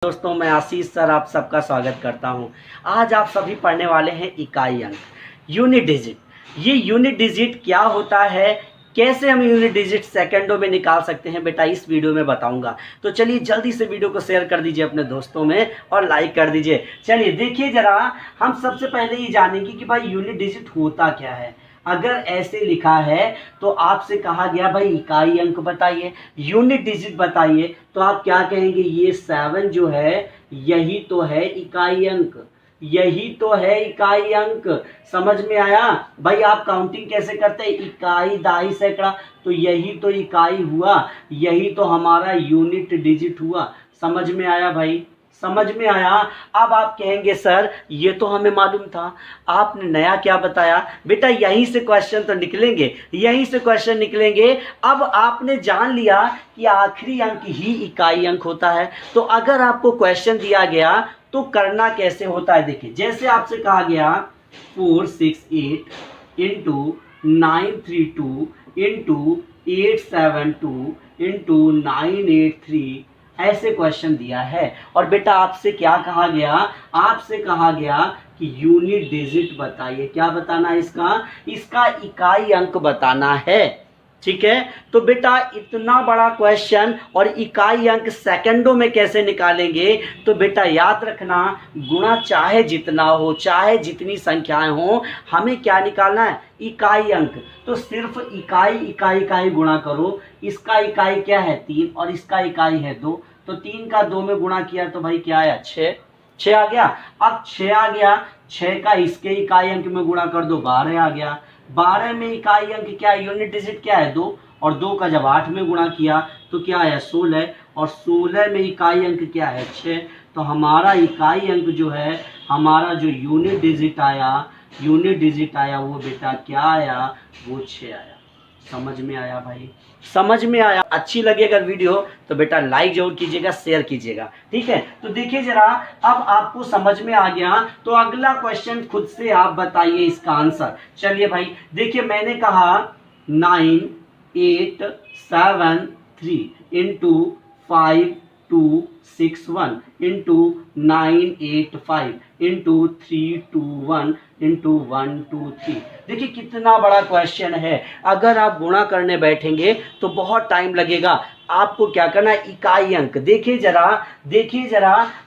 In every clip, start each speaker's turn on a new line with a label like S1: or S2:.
S1: दोस्तों, मैं आशीष सर आप सबका स्वागत करता हूं। आज आप सभी पढ़ने वाले हैं इकाई अंक, यूनिट डिजिट। ये यूनिट डिजिट क्या होता है, कैसे हम यूनिट डिजिट सेकंडों में निकाल सकते हैं, बेटा इस वीडियो में बताऊंगा। तो चलिए जल्दी से वीडियो को शेयर कर दीजिए अपने दोस्तों में और लाइक कर दीजिए। चलिए देखिए जरा, हम सबसे पहले ये जानेंगे कि भाई यूनिट डिजिट होता क्या है। अगर ऐसे लिखा है तो आपसे कहा गया भाई इकाई अंक बताइए, यूनिट डिजिट बताइए, तो आप क्या कहेंगे, ये 7 जो है यही तो है इकाई अंक, यही तो है इकाई अंक। समझ में आया भाई? आप काउंटिंग कैसे करते हैं, इकाई दहाई सैकड़ा, तो यही तो इकाई हुआ, यही तो हमारा यूनिट डिजिट हुआ। समझ में आया भाई? समझ में आया? अब आप कहेंगे सर ये तो हमें मालूम था, आपने नया क्या बताया? बेटा यहीं से क्वेश्चन तो निकलेंगे, यहीं से क्वेश्चन निकलेंगे। अब आपने जान लिया कि आखिरी अंक ही इकाई अंक होता है। तो अगर आपको क्वेश्चन दिया गया तो करना कैसे होता है, देखिए जैसे आपसे कहा गया 468 इंटू 932 इंटू 872 इंटू 983, ऐसे क्वेश्चन दिया है। और बेटा आपसे क्या कहा गया, आपसे कहा गया कि यूनिट डिजिट बताइए। क्या बताना है इसका इकाई अंक बताना है। ठीक है, तो बेटा इतना बड़ा क्वेश्चन और इकाई अंक सेकंडों में कैसे निकालेंगे? तो बेटा याद रखना, गुणा चाहे जितना हो, चाहे जितनी संख्याएं हो, हमें क्या निकालना है, इकाई अंक। तो सिर्फ इकाई इकाई का ही गुणा करो। इसका इकाई क्या है 3 और इसका इकाई है 2, तो 3 का 2 में गुणा किया तो भाई क्या आया 6 आ गया। अब 6 आ गया, 6 का इसके इकाई अंक में गुणा कर दो 12 आ गया। 12 में इकाई अंक क्या है, यूनिट डिजिट क्या है 2, और 2 का जब 8 में गुणा किया तो क्या आया 16, और 16 में इकाई अंक क्या है 6। तो हमारा इकाई अंक जो है, हमारा जो यूनिट डिजिट आया वो बेटा क्या आया, वो 6 आया। समझ में आया भाई? समझ में आया? अच्छी लगी अगर वीडियो तो बेटा लाइक जरूर कीजिएगा, शेयर कीजिएगा। ठीक है, तो देखिए जरा, अब आपको समझ में आ गया तो अगला क्वेश्चन खुद से आप बताइए इसका आंसर। चलिए भाई देखिए, मैंने कहा 9873 इंटू 5261 इंटू 985 इंटू 321 इंटू 123। देखिए कितना बड़ा क्वेश्चन है। अगर आप गुणा करने बैठेंगे तो बहुत टाइम लगेगा। आपको क्या करना है, इकाई अंक। देखिए जरा,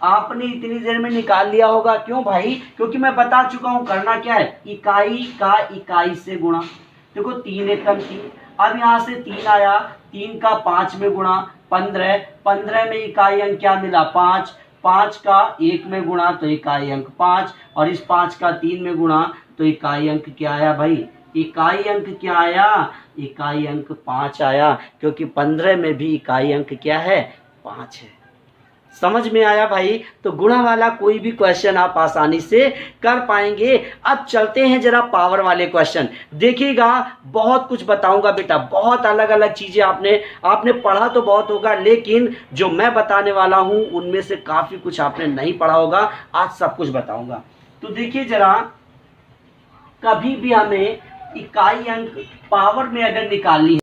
S1: आपने इतनी देर में निकाल लिया होगा। क्यों भाई? क्योंकि मैं बता चुका हूं करना क्या है, इकाई का इकाई से गुणा। देखो 3 एकम 3, अब यहाँ से 3 आया, 3 का 5 में गुणा 15, 15 में इकाई अंक क्या मिला 5, 5 का 1 में गुणा तो इकाई अंक 5, और इस 5 का 3 में गुणा तो इकाई अंक क्या आया भाई, इकाई अंक क्या आया, इकाई अंक 5 आया, क्योंकि 15 में भी इकाई अंक क्या है 5 है। समझ में आया भाई? तो गुणा वाला कोई भी क्वेश्चन आप आसानी से कर पाएंगे। अब चलते हैं जरा पावर वाले क्वेश्चन। देखिएगा बहुत कुछ बताऊंगा बेटा, बहुत अलग अलग चीजें आपने पढ़ा तो बहुत होगा, लेकिन जो मैं बताने वाला हूं उनमें से काफी कुछ आपने नहीं पढ़ा होगा। आज सब कुछ बताऊंगा। तो देखिए जरा, कभी भी हमें इकाई अंक पावर में अगर निकालनी है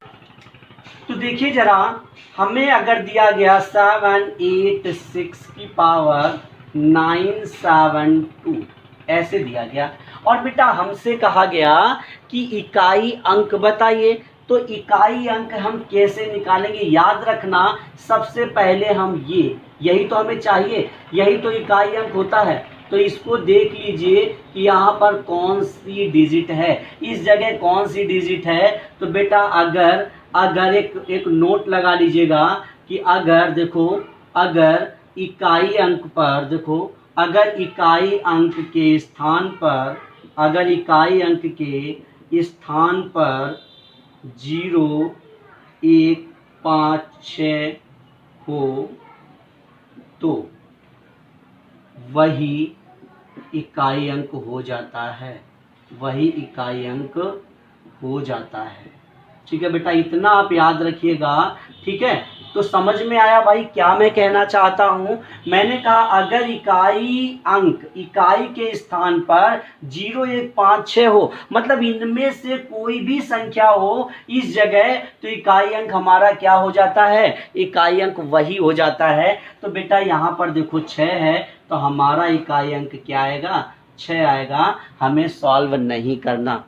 S1: तो देखिए जरा, हमें अगर दिया गया 786 की पावर 972 ऐसे दिया गया, और बेटा हमसे कहा गया कि इकाई अंक बताइए। तो इकाई अंक हम कैसे निकालेंगे, याद रखना सबसे पहले हम यही तो हमें चाहिए, यही तो इकाई अंक होता है। तो इसको देख लीजिए कि यहाँ पर कौन सी डिजिट है, इस जगह कौन सी डिजिट है। तो बेटा अगर एक नोट लगा लीजिएगा कि अगर देखो, अगर इकाई अंक पर देखो, अगर इकाई अंक के स्थान पर, अगर इकाई अंक के स्थान पर 0 1 5 6 हो तो वही इकाई अंक हो जाता है, वही इकाई अंक हो जाता है। ठीक है बेटा, इतना आप याद रखिएगा। ठीक है, तो समझ में आया भाई क्या मैं कहना चाहता हूं? मैंने कहा अगर इकाई के स्थान पर 0 1 5 6 हो, मतलब इनमें से कोई भी संख्या हो इस जगह, तो इकाई अंक हमारा क्या हो जाता है? इकाई अंक वही हो जाता है। तो बेटा यहाँ पर देखो 6 है, तो हमारा इकाई अंक क्या आएगा? 6 आएगा। हमें सॉल्व नहीं करना,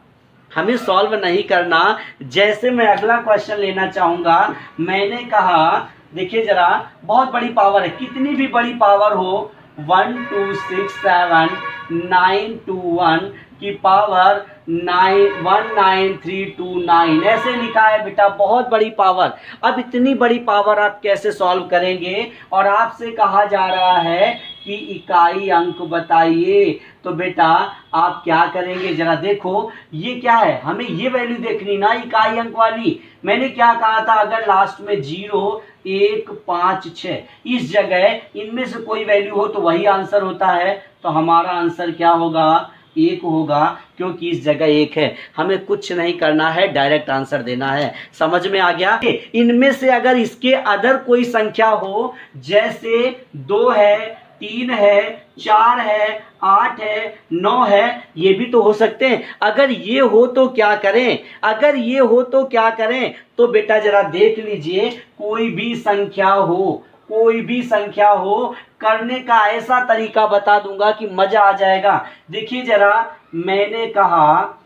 S1: हमें सॉल्व नहीं करना। जैसे मैं अगला क्वेश्चन लेना चाहूंगा, मैंने कहा देखिए जरा, बहुत बड़ी पावर है, कितनी भी बड़ी पावर हो, 1 2 6 7 9 2 1 की पावर 19329 ऐसे लिखा है बेटा, बहुत बड़ी पावर। अब इतनी बड़ी पावर आप कैसे सॉल्व करेंगे? और आपसे कहा जा रहा है कि इकाई अंक बताइए। तो बेटा आप क्या करेंगे, जरा देखो ये क्या है, हमें ये वैल्यू देखनी ना इकाई अंक वाली। मैंने क्या कहा था, अगर लास्ट में 0 1 5 6 इस जगह इनमें से कोई वैल्यू हो तो वही आंसर होता है। तो हमारा आंसर क्या होगा? 1 होगा, क्योंकि इस जगह 1 है। हमें कुछ नहीं करना है, डायरेक्ट आंसर देना है। समझ में आ गया? इनमें से अगर इसके अदर कोई संख्या हो, जैसे 2 है, 3 है, 4 है, 8 है, 9 है, ये भी तो हो सकते हैं। अगर ये हो तो क्या करें? अगर ये हो तो क्या करें? तो बेटा जरा देख लीजिए, कोई भी संख्या हो, कोई भी संख्या हो, करने का ऐसा तरीका बता दूंगा कि मजा आ जाएगा। देखिए जरा, मैंने कहा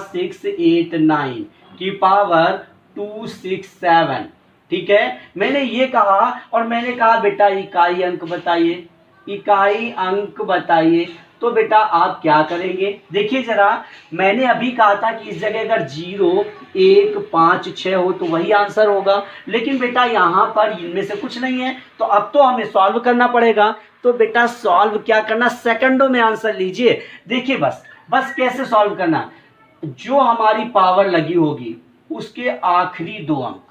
S1: 6 8 9 की पावर 2 6 7, ठीक है, मैंने ये कहा। और मैंने कहा बेटा इकाई अंक बताइए, इकाई अंक बताइए। तो बेटा आप क्या करेंगे? देखिए जरा, मैंने अभी कहा था कि इस जगह अगर 0 1 5 6 हो तो वही आंसर होगा, लेकिन बेटा यहाँ पर इनमें से कुछ नहीं है, तो अब तो हमें सॉल्व करना पड़ेगा। तो बेटा सॉल्व क्या करना, सेकंडों में आंसर लीजिए। देखिए बस कैसे सॉल्व करना, जो हमारी पावर लगी होगी उसके आखिरी 2 अंक,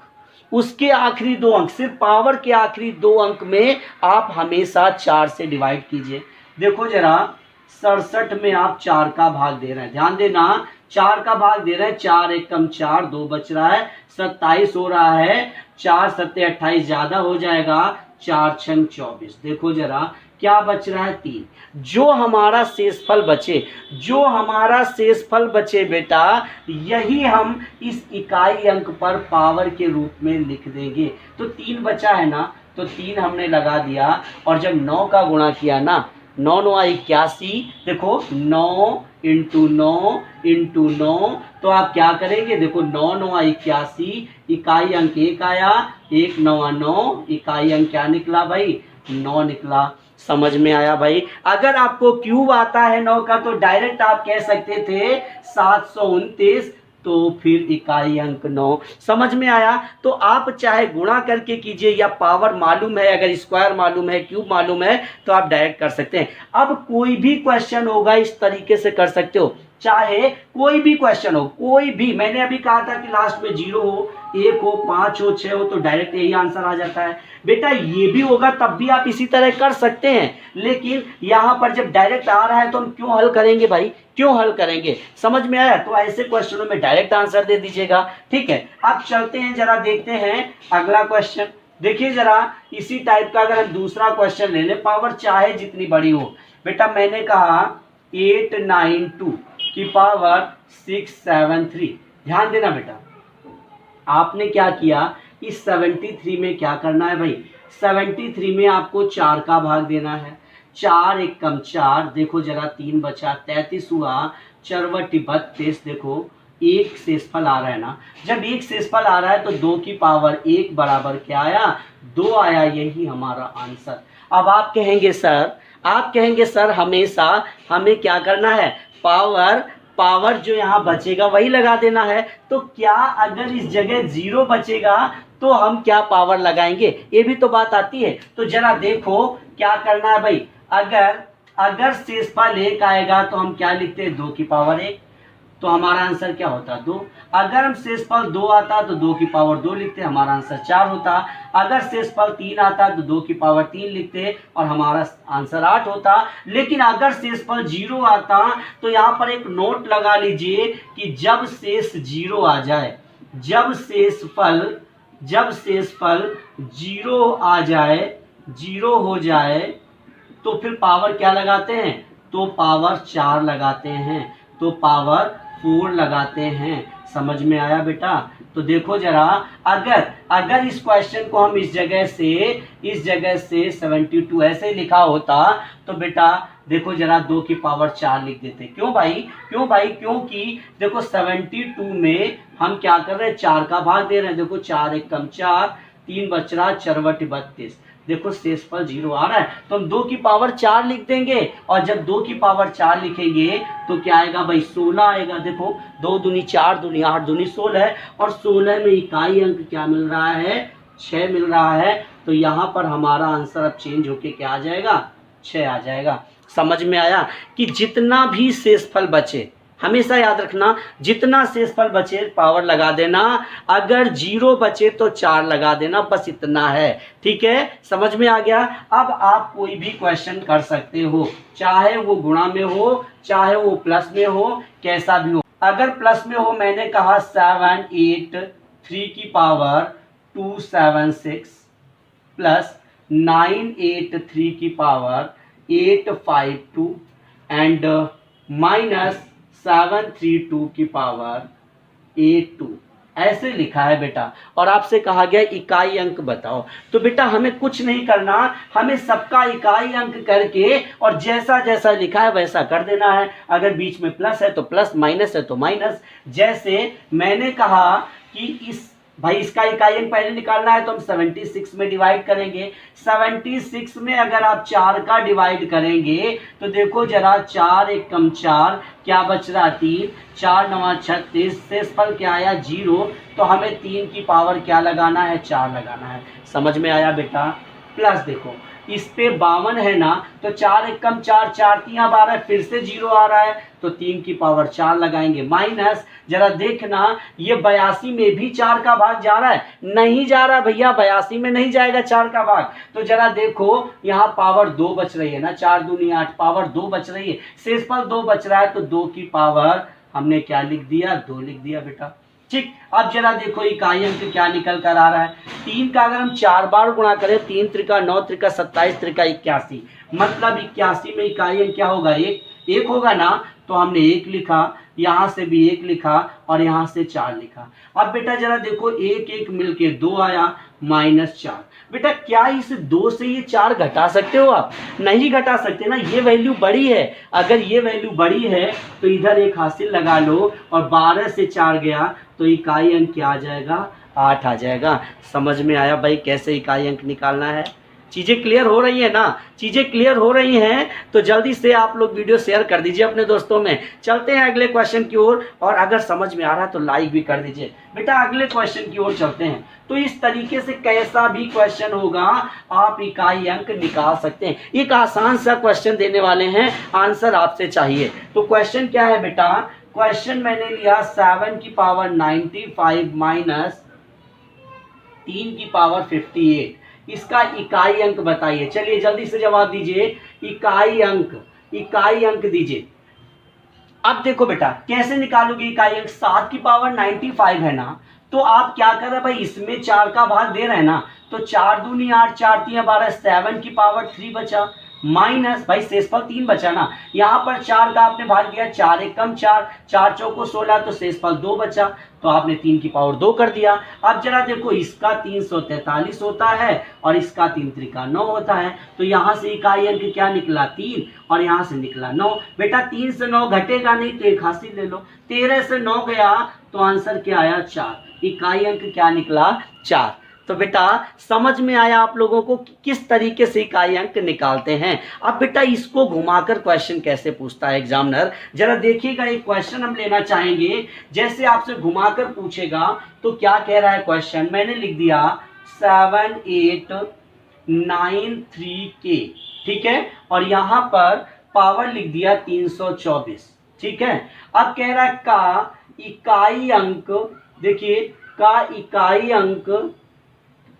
S1: उसके आखिरी 2 अंक, सिर्फ पावर के आखिरी 2 अंक में आप हमेशा 4 से डिवाइड कीजिए। देखो जरा, 67 में आप 4 का भाग दे रहे हैं, ध्यान देना, 4 का भाग दे रहे हैं, 4 1 कम 4 2 बच रहा है, 27 हो रहा है, 4 7 28 ज्यादा हो जाएगा, 4 6 24। देखो जरा क्या बच रहा है? 3। जो हमारा शेषफल बचे, जो हमारा शेषफल बचे बेटा, यही हम इस इकाई अंक पर पावर के रूप में लिख देंगे। तो 3 बचा है ना, तो 3 हमने लगा दिया, और जब 9 का गुणा किया ना, 9 9 81, देखो 9 इंटू 9 इंटू 9, तो आप क्या करेंगे? देखो 9 9 81, इकाई अंक 1 आया, 1 9 9, इकाई अंक क्या निकला भाई? 9 निकला। समझ में आया भाई? अगर आपको क्यूब आता है 9 का तो डायरेक्ट आप कह सकते थे 729, तो फिर इकाई अंक 9। समझ में आया? तो आप चाहे गुणा करके कीजिए, या पावर मालूम है, अगर स्क्वायर मालूम है, क्यूब मालूम है, तो आप डायरेक्ट कर सकते हैं। अब कोई भी क्वेश्चन होगा इस तरीके से कर सकते हो, चाहे कोई भी क्वेश्चन हो, कोई भी। मैंने अभी कहा था कि लास्ट में 0 हो, 1 हो, 5 हो, 6 हो, तो डायरेक्ट यही आंसर आ जाता है। बेटा ये भी होगा तब भी आप इसी तरह कर सकते हैं, लेकिन यहाँ पर जब डायरेक्ट आ रहा है तो हम क्यों हल करेंगे भाई, क्यों हल करेंगे? समझ में आया? तो ऐसे क्वेश्चनों में डायरेक्ट आंसर दे दीजिएगा, ठीक है। अब चलते हैं, जरा देखते हैं अगला क्वेश्चन। देखिए जरा, इसी टाइप का अगर हम दूसरा क्वेश्चन ले लें, पावर चाहे जितनी बड़ी हो। बेटा मैंने कहा 892 की पावर 673। ध्यान देना बेटा, आपने क्या किया, इस 73 में क्या करना है भाई? 73 में आपको 4 का भाग देना है, 4 1 कम 4, देखो जरा 3 बचा, 33 हुआ, 4 32, देखो एक शेषफल आ रहा है ना, जब एक शेषफल आ रहा है तो 2 की पावर 1 बराबर क्या आया? 2 आया, यही हमारा आंसर। अब आप कहेंगे सर हमेशा हमें क्या करना है? पावर जो यहाँ बचेगा वही लगा देना है। तो क्या अगर इस जगह 0 बचेगा तो हम क्या पावर लगाएंगे? ये भी तो बात आती है। तो जरा देखो क्या करना है भाई, अगर शेषफल 1 आएगा तो हम क्या लिखते हैं? 2 की पावर 1, तो हमारा आंसर क्या होता? 2। अगर हम शेषफल 2 आता तो 2 की पावर 2 लिखते, हमारा आंसर 4 होता। अगर शेषफल 3 आता तो 2 की पावर 3 लिखते और हमारा आंसर 8 होता। लेकिन अगर शेषफल 0 आता तो यहाँ पर एक नोट लगा लीजिए कि जब शेष 0 आ जाए, जब शेषफल जब शेषफल 0 आ जाए, 0 हो जाए, तो फिर पावर क्या लगाते हैं, तो पावर 4 लगाते हैं, तो पावर 4 लगाते हैं। समझ में आया बेटा? तो देखो जरा, अगर इस क्वेश्चन को हम इस जगह से 72 ऐसे लिखा होता तो बेटा देखो जरा 2 की पावर 4 लिख देते। क्यों भाई? क्योंकि देखो 72 में हम क्या कर रहे हैं, 4 का भाग दे रहे हैं। देखो 4 एक कम 4, 3 बच रहा, 4 बटे 32। देखो शेषफल 0 आ रहा है तो हम 2 की पावर 4 लिख देंगे, और जब 2 की पावर 4 लिखेंगे तो क्या आएगा भाई, 16 आएगा। देखो 2 दूनी 4, दूनी 8, दूनी 16, और 16 में इकाई अंक क्या मिल रहा है, 6 मिल रहा है। तो यहाँ पर हमारा आंसर अब चेंज होके क्या आ जाएगा, 6 आ जाएगा। समझ में आया कि जितना भी शेषफल बचे, हमेशा याद रखना, जितना शेषफल बचे पावर लगा देना, अगर 0 बचे तो 4 लगा देना, बस इतना है। ठीक है, समझ में आ गया? अब आप कोई भी क्वेश्चन कर सकते हो, चाहे वो गुणा में हो, चाहे वो प्लस में हो, कैसा भी हो। अगर प्लस में हो, मैंने कहा 783 की पावर 276 प्लस 983 की पावर 852 एंड माइनस 732 की पावर 82, ऐसे लिखा है बेटा। और आपसे कहा गया इकाई अंक बताओ। तो बेटा हमें कुछ नहीं करना, हमें सबका इकाई अंक करके और जैसा जैसा लिखा है वैसा कर देना है। अगर बीच में प्लस है तो प्लस, माइनस है तो माइनस। जैसे मैंने कहा कि इस भाई इसका इकाई अंक पहले निकालना है तो हम 76 में डिवाइड करेंगे। 76 में अगर आप 4 का डिवाइड करेंगे तो देखो जरा, 4 एक कम 4, क्या बच रहा 3, 4 9 36, शेषफल क्या आया 0। तो हमें 3 की पावर क्या लगाना है, 4 लगाना है। समझ में आया बेटा? प्लस देखो इस पे 52 है ना, तो 4 एक कम 4, 4 3 12, फिर से 0 आ रहा है तो 3 की पावर 4 लगाएंगे। माइनस जरा देखना, ये 82 में भी 4 का भाग जा रहा है, नहीं जा रहा भैया, 82 में नहीं जाएगा 4 का भाग। तो जरा देखो यहाँ पावर 2 बच रही है ना, 4 दूनी 8, पावर 2 बच रही है, शेषफल 2 बच रहा है, तो 2 की पावर हमने क्या लिख दिया, 2 लिख दिया बेटा। ठीक, अब जरा देखो इकाई अंक क्या निकल कर आ रहा है। 3 का अगर हम 4 बार गुणा करें, 3 त्रिका 9, त्रिका 27, त्रिका 81, मतलब 81 में इकाई अंक क्या होगा, एक होगा ना। तो हमने 1 लिखा, यहाँ से भी 1 लिखा और यहाँ से 4 लिखा। अब बेटा जरा देखो 1 1 मिलके 2 आया, -4। बेटा क्या इस 2 से ये 4 घटा सकते हो आप? नहीं घटा सकते ना, ये वैल्यू बड़ी है। अगर ये वैल्यू बड़ी है तो इधर एक हासिल लगा लो, और 12 से 4 गया तो इकाई अंक क्या आ जाएगा, 8 आ जाएगा। समझ में आया भाई कैसे इकाई अंक निकालना है? चीज़ें क्लियर हो रही है ना? चीज़ें क्लियर हो रही हैं तो जल्दी से आप लोग वीडियो शेयर कर दीजिए अपने दोस्तों में। चलते हैं अगले क्वेश्चन की ओर, और अगर समझ में आ रहा है तो लाइक भी कर दीजिए। बेटा अगले क्वेश्चन की ओर चलते हैं। तो इस तरीके से कैसा भी क्वेश्चन होगा आप इकाई अंक निकाल सकते हैं। एक आसान सा क्वेश्चन देने वाले हैं, आंसर आपसे चाहिए। तो क्वेश्चन क्या है बेटा? क्वेश्चन मैंने लिया 7 की पावर 95 माइनस 3 की पावर 58, इसका इकाई अंक बताइए। चलिए जल्दी से जवाब दीजिए, इकाई अंक दीजिए। अब देखो बेटा कैसे निकालोगे इकाई अंक, 7 की पावर 95 है ना, तो आप क्या कर रहे हैं भाई, इसमें 4 का भाग दे रहे हैं ना, तो 4 दूनी 8, 4 3 12, 7 की पावर 3 बचा, माइनस भाई शेषफल 3 बचा ना, यहाँ पर 4 का आपने भाग दिया, 4 एक कम 4, 4 चौको 16, तो शेषफल 2 बचा, तो आपने 3 की पावर 2 कर दिया। अब जरा देखो इसका 343 होता है और इसका 3 त्रिका 9 होता है, तो यहाँ से इकाई अंक क्या निकला, 3, और यहाँ से निकला 9। बेटा 3 से 9 घटेगा नहीं तो एक हासिल ले लो, 13 से 9 गया तो आंसर क्या आया, 4। इकाई अंक क्या निकला, 4। तो बेटा समझ में आया आप लोगों को कि किस तरीके से इकाई अंक निकालते हैं। अब बेटा इसको घुमाकर क्वेश्चन कैसे पूछता है एग्जामिनर, जरा देखिएगा। एक क्वेश्चन हम लेना चाहेंगे, जैसे आपसे घुमाकर पूछेगा तो क्या कह रहा है क्वेश्चन, मैंने लिख दिया 7893K, ठीक है, और यहाँ पर पावर लिख दिया 324, ठीक है। अब कह रहा है का इकाई अंक, देखिए का इकाई अंक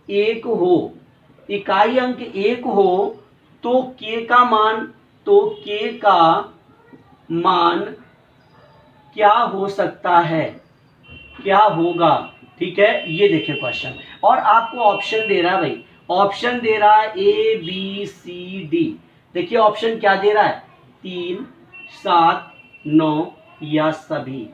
S1: 1 हो, इकाई अंक 1 हो तो के का मान क्या हो सकता है, क्या होगा, ठीक है। ये देखिए क्वेश्चन, और आपको ऑप्शन दे रहा है भाई, ऑप्शन दे रहा है ए बी सी डी। देखिए ऑप्शन क्या दे रहा है, 3, 7, 9 या सभी।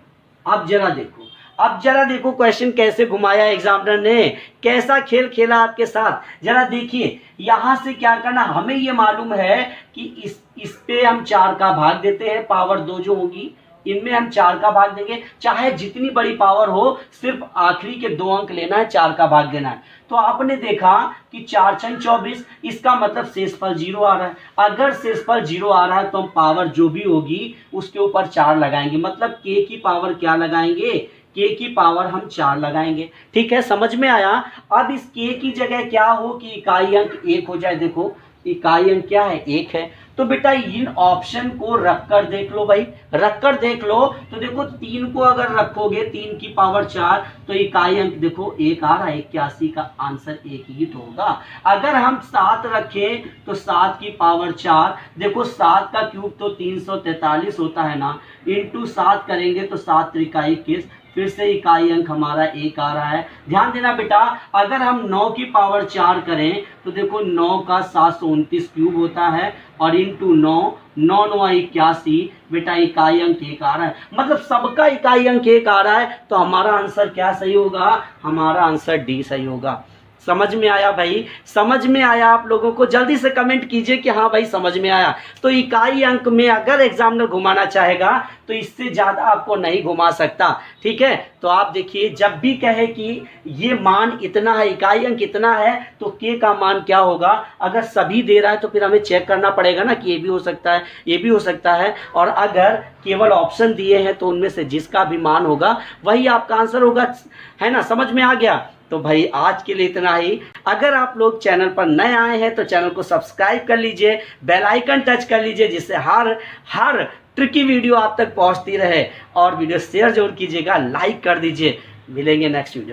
S1: अब जरा देखो, अब जरा देखो क्वेश्चन कैसे घुमाया एग्जामिनर ने, कैसा खेल खेला आपके साथ। जरा देखिए यहां से क्या करना, हमें ये मालूम है कि इस पे हम 4 का भाग देते हैं, पावर 2 जो होगी इनमें हम 4 का भाग देंगे, चाहे जितनी बड़ी पावर हो, सिर्फ आखिरी के 2 अंक लेना है, 4 का भाग देना है। तो आपने देखा कि 4 छंग 24, इसका मतलब शेषफल 0 आ रहा है। अगर शेषफल 0 आ रहा है तो हम पावर जो भी होगी उसके ऊपर 4 लगाएंगे, मतलब के की पावर क्या लगाएंगे, के की पावर हम 4 लगाएंगे। ठीक है, समझ में आया। अब इस के की जगह क्या हो कि इकाई अंक 1 हो जाए। देखो इकाई अंक क्या है, 1 है। तो बेटा इन ऑप्शन को रख कर देख लो भाई, रख कर देख लो। तो देखो 3 को अगर रखोगे 3 की पावर 4 तो इकाई अंक देखो 1 आ रहा है, 81 का आंसर 1 ही तो होगा। अगर हम 7 रखें तो 7 की पावर 4, देखो 7 का क्यूब तो 343 होता है ना, इंटू 7 करेंगे तो 7 त्रिका 21, फिर से इकाई अंक हमारा 1 आ रहा है। ध्यान देना बेटा, अगर हम 9 की पावर 4 करें तो देखो 9 का 729 क्यूब होता है और इंटू 9, 9 9 81, बेटा इकाई अंक 1 आ रहा है, मतलब सबका इकाई अंक 1 आ रहा है। तो हमारा आंसर क्या सही होगा, हमारा आंसर डी सही होगा। समझ में आया भाई, समझ में आया आप लोगों को? जल्दी से कमेंट कीजिए कि हाँ भाई समझ में आया। तो इकाई अंक में अगर एग्जामिनर घुमाना चाहेगा तो इससे ज़्यादा आपको नहीं घुमा सकता। ठीक है, तो आप देखिए जब भी कहे कि ये मान इतना है, इकाई अंक इतना है, तो के का मान क्या होगा। अगर सभी दे रहा है तो फिर हमें चेक करना पड़ेगा ना कि ये भी हो सकता है, ये भी हो सकता है, और अगर केवल ऑप्शन दिए हैं तो उनमें से जिसका भी मान होगा वही आपका आंसर होगा, है ना। समझ में आ गया? तो भाई आज के लिए इतना ही। अगर आप लोग चैनल पर नए आए हैं तो चैनल को सब्सक्राइब कर लीजिए, बेल आइकन टच कर लीजिए, जिससे हर ट्रिकी वीडियो आप तक पहुंचती रहे। और वीडियो शेयर जरूर कीजिएगा, लाइक कर दीजिए। मिलेंगे नेक्स्ट वीडियो।